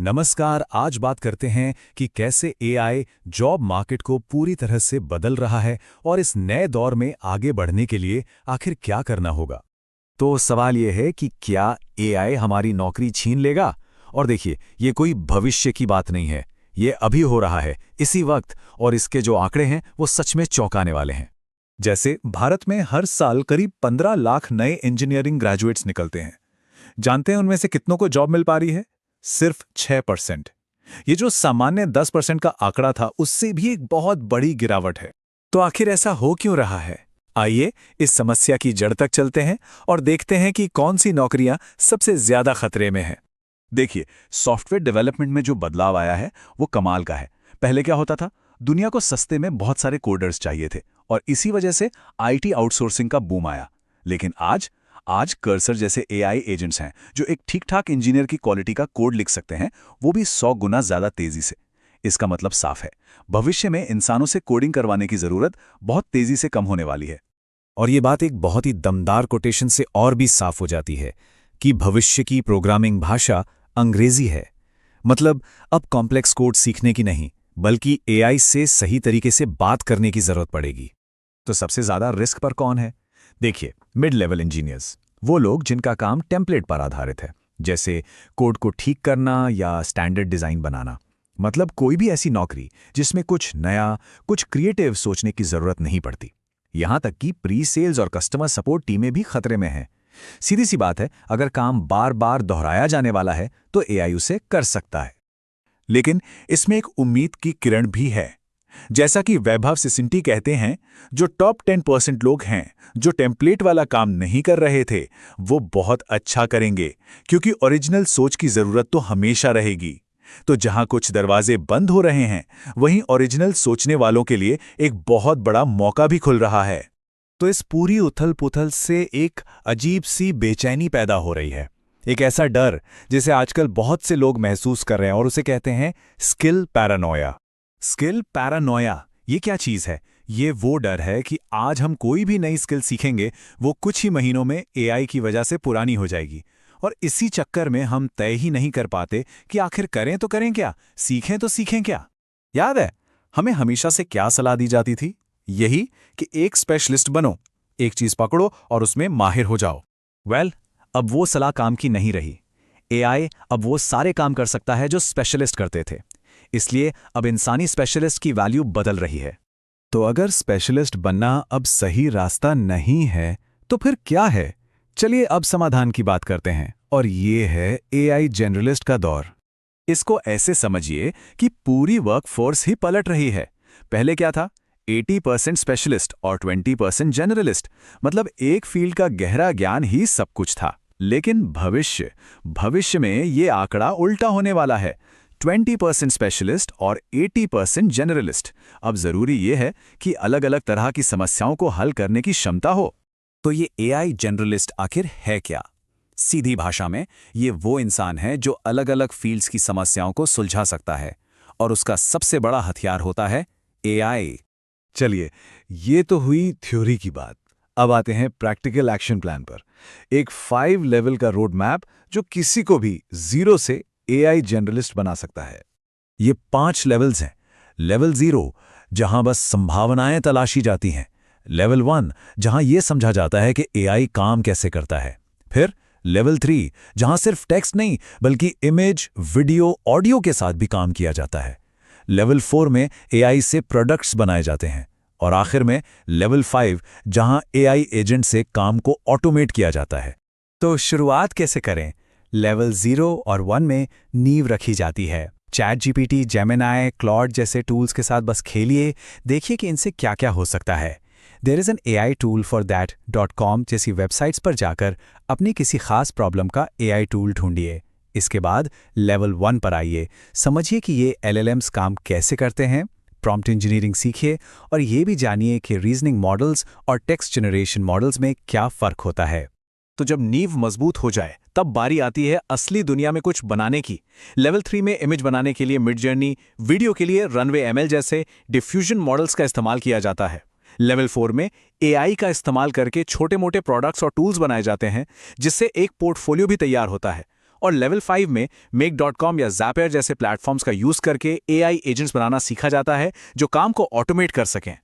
नमस्कार। आज बात करते हैं कि कैसे एआई जॉब मार्केट को पूरी तरह से बदल रहा है और इस नए दौर में आगे बढ़ने के लिए आखिर क्या करना होगा। तो सवाल ये है कि क्या एआई हमारी नौकरी छीन लेगा। और देखिए, ये कोई भविष्य की बात नहीं है, ये अभी हो रहा है, इसी वक्त। और इसके जो आंकड़े हैं वो सच में चौंकाने वाले हैं। जैसे भारत में हर साल करीब 15 लाख नए इंजीनियरिंग ग्रेजुएट्स निकलते हैं। जानते हैं उनमें से कितनों को जॉब मिल पा रही है? सिर्फ 6%। ये जो सामान्य 10% का आंकड़ा था, उससे भी एक बहुत बड़ी गिरावट है। तो आखिर ऐसा हो क्यों रहा है? आइए इस समस्या की जड़ तक चलते हैं और देखते हैं कि कौन सी नौकरियां सबसे ज्यादा खतरे में हैं। देखिए, सॉफ्टवेयर डेवलपमेंट में जो बदलाव आया है वो कमाल का है। पहले क्या होता था? दुनिया को सस्ते में बहुत सारे कोडर्स चाहिए थे और इसी वजह से आईटी आउटसोर्सिंग का बूम आया। लेकिन आज कर्सर जैसे एआई एजेंट्स हैं जो एक ठीक-ठाक इंजीनियर की क्वालिटी का कोड लिख सकते हैं, वो भी 100 गुना ज्यादा तेजी से। इसका मतलब साफ है, भविष्य में इंसानों से कोडिंग करवाने की जरूरत बहुत तेजी से कम होने वाली है। और ये बात एक बहुत ही दमदार कोटेशन से और भी साफ हो जाती है कि भविष्य की प्रोग्रामिंग भाषा अंग्रेजी है। मतलब अब कॉम्प्लेक्स कोड सीखने की नहीं, बल्कि एआई से सही तरीके से बात करने की जरूरत पड़ेगी। तो सबसे ज्यादा रिस्क पर कौन है? देखिए, मिड लेवल इंजीनियर्स, वो लोग जिनका काम टेम्पलेट पर आधारित है, जैसे कोड को ठीक करना या स्टैंडर्ड डिजाइन बनाना। मतलब कोई भी ऐसी नौकरी जिसमें कुछ नया, कुछ क्रिएटिव सोचने की जरूरत नहीं पड़ती। यहां तक कि प्री सेल्स और कस्टमर सपोर्ट टीमें भी खतरे में हैं। सीधी सी बात है, अगर काम बार बार दोहराया जाने वाला है तो एआई उसे कर सकता है। लेकिन इसमें एक उम्मीद की किरण भी है। जैसा कि वैभव सिसिंटी कहते हैं, जो टॉप 10% लोग हैं जो टेम्पलेट वाला काम नहीं कर रहे थे, वो बहुत अच्छा करेंगे, क्योंकि ओरिजिनल सोच की जरूरत तो हमेशा रहेगी। तो जहां कुछ दरवाजे बंद हो रहे हैं, वहीं ओरिजिनल सोचने वालों के लिए एक बहुत बड़ा मौका भी खुल रहा है। तो इस पूरी उथल-पुथल से एक अजीब सी बेचैनी पैदा हो रही है। एक ऐसा डर जिसे आजकल बहुत से लोग महसूस कर रहे हैं और उसे कहते हैं स्किल पैरानोया। स्किल पैरानोया, ये क्या चीज़ है? ये वो डर है कि आज हम कोई भी नई स्किल सीखेंगे, वो कुछ ही महीनों में एआई की वजह से पुरानी हो जाएगी। और इसी चक्कर में हम तय ही नहीं कर पाते कि आखिर करें तो करें क्या, सीखें तो सीखें क्या। याद है, हमें हमेशा से क्या सलाह दी जाती थी? यही कि एक स्पेशलिस्ट बनो, एक चीज पकड़ो और उसमें माहिर हो जाओ। अब वो सलाह काम की नहीं रही। एआई अब वो सारे काम कर सकता है जो स्पेशलिस्ट करते थे। इसलिए अब इंसानी स्पेशलिस्ट की वैल्यू बदल रही है। तो अगर स्पेशलिस्ट बनना अब सही रास्ता नहीं है, तो फिर क्या है? चलिए अब समाधान की बात करते हैं, और ये है एआई जनरलिस्ट का दौर। इसको ऐसे समझिए कि पूरी वर्कफोर्स ही पलट रही है। पहले क्या था? 80% स्पेशलिस्ट और 20% जनरलिस्ट। मतलब एक फील्ड का गहरा ज्ञान ही सब कुछ था। लेकिन भविष्य में ये आंकड़ा उल्टा होने वाला है। 20% स्पेशलिस्ट और 80% जनरलिस्ट। अब जरूरी ये है कि अलग अलग तरह की समस्याओं को हल करने की क्षमता हो। तो ये एआई जनरलिस्ट आखिर है क्या? सीधी भाषा में, ये वो इंसान है जो अलग अलग फील्ड्स की समस्याओं को सुलझा सकता है, और उसका सबसे बड़ा हथियार होता है एआई। चलिए, ये तो हुई थ्योरी की बात। अब आते हैं प्रैक्टिकल एक्शन प्लान पर। एक 5 लेवल का रोड मैप जो किसी को भी जीरो से एआई जनरलिस्ट बना सकता है। ये 5 लेवल्स हैं। लेवल 0, जहां बस संभावनाएं तलाशी जाती हैं। लेवल 1, जहां यह समझा जाता है कि एआई काम कैसे करता है। फिर लेवल 3, जहां सिर्फ टेक्स्ट नहीं बल्कि इमेज, वीडियो, ऑडियो के साथ भी काम किया जाता है। लेवल 4 में एआई से प्रोडक्ट्स बनाए जाते हैं। और आखिर में लेवल 5, जहां एआई एजेंट से काम को ऑटोमेट किया जाता है। तो शुरुआत कैसे करें? लेवल 0 और 1 में नींव रखी जाती है। चैट जीपीटी, जेमिनाई, क्लॉड जैसे टूल्स के साथ बस खेलिए, देखिए कि इनसे क्या क्या हो सकता है। There is an AI tool for दैट.com जैसी वेबसाइट्स पर जाकर अपनी किसी खास प्रॉब्लम का AI टूल ढूंढिए। इसके बाद लेवल 1 पर आइए, समझिए कि ये LLMs काम कैसे करते हैं। प्रॉम्प्ट इंजीनियरिंग सीखिए और ये भी जानिए कि रीजनिंग मॉडल्स और टेक्स्ट जनरेशन मॉडल्स में क्या फ़र्क होता है। तो जब नींव मजबूत हो जाए, तब बारी आती है असली दुनिया में कुछ बनाने की। लेवल 3 में इमेज बनाने के लिए मिडजर्नी, वीडियो के लिए रनवे ML जैसे डिफ्यूजन मॉडल्स का इस्तेमाल किया जाता है। लेवल 4 में एआई का इस्तेमाल करके छोटे मोटे प्रोडक्ट्स और टूल्स बनाए जाते हैं, जिससे एक पोर्टफोलियो भी तैयार होता है। और लेवल 5 में Make.com या Zapier जैसे प्लेटफॉर्म्स का यूज करके AI एजेंट्स बनाना सीखा जाता है जो काम को ऑटोमेट कर सकें।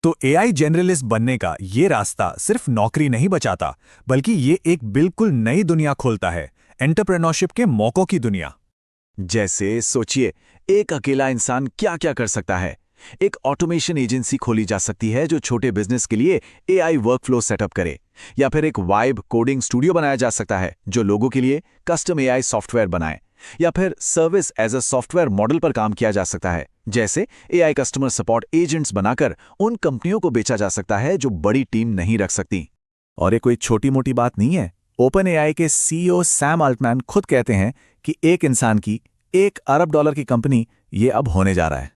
तो AI जनरलिस्ट बनने का ये रास्ता सिर्फ नौकरी नहीं बचाता, बल्कि ये एक बिल्कुल नई दुनिया खोलता है, एंटरप्रेन्योरशिप के मौकों की दुनिया। जैसे सोचिए, एक अकेला इंसान क्या क्या कर सकता है। एक ऑटोमेशन एजेंसी खोली जा सकती है जो छोटे बिजनेस के लिए AI वर्कफ्लो सेटअप करे, या फिर एक वाइब कोडिंग स्टूडियो बनाया जा सकता है जो लोगों के लिए कस्टम AI सॉफ्टवेयर बनाए, या फिर service as a software model पर काम किया जा सकता है, जैसे AI कस्टमर सपोर्ट एजेंट्स बनाकर उन कंपनियों को बेचा जा सकता है जो बड़ी टीम नहीं रख सकती। और ये कोई छोटी मोटी बात नहीं है। OpenAI के CEO सैम अल्टमैन खुद कहते हैं कि एक इंसान की $1 अरब की कंपनी ये अब होने जा रहा है।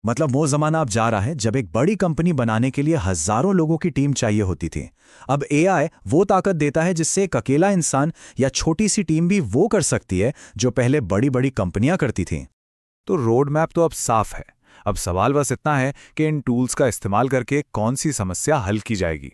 मतलब वो जमाना अब जा रहा है जब एक बड़ी कंपनी बनाने के लिए हजारों लोगों की टीम चाहिए होती थी। अब AI वो ताकत देता है जिससे एक अकेला इंसान या छोटी सी टीम भी वो कर सकती है जो पहले बड़ी बड़ी कंपनियां करती थीं। तो रोड मैप तो अब साफ है। अब सवाल बस इतना है कि इन टूल्स का इस्तेमाल करके कौन सी समस्या हल की जाएगी।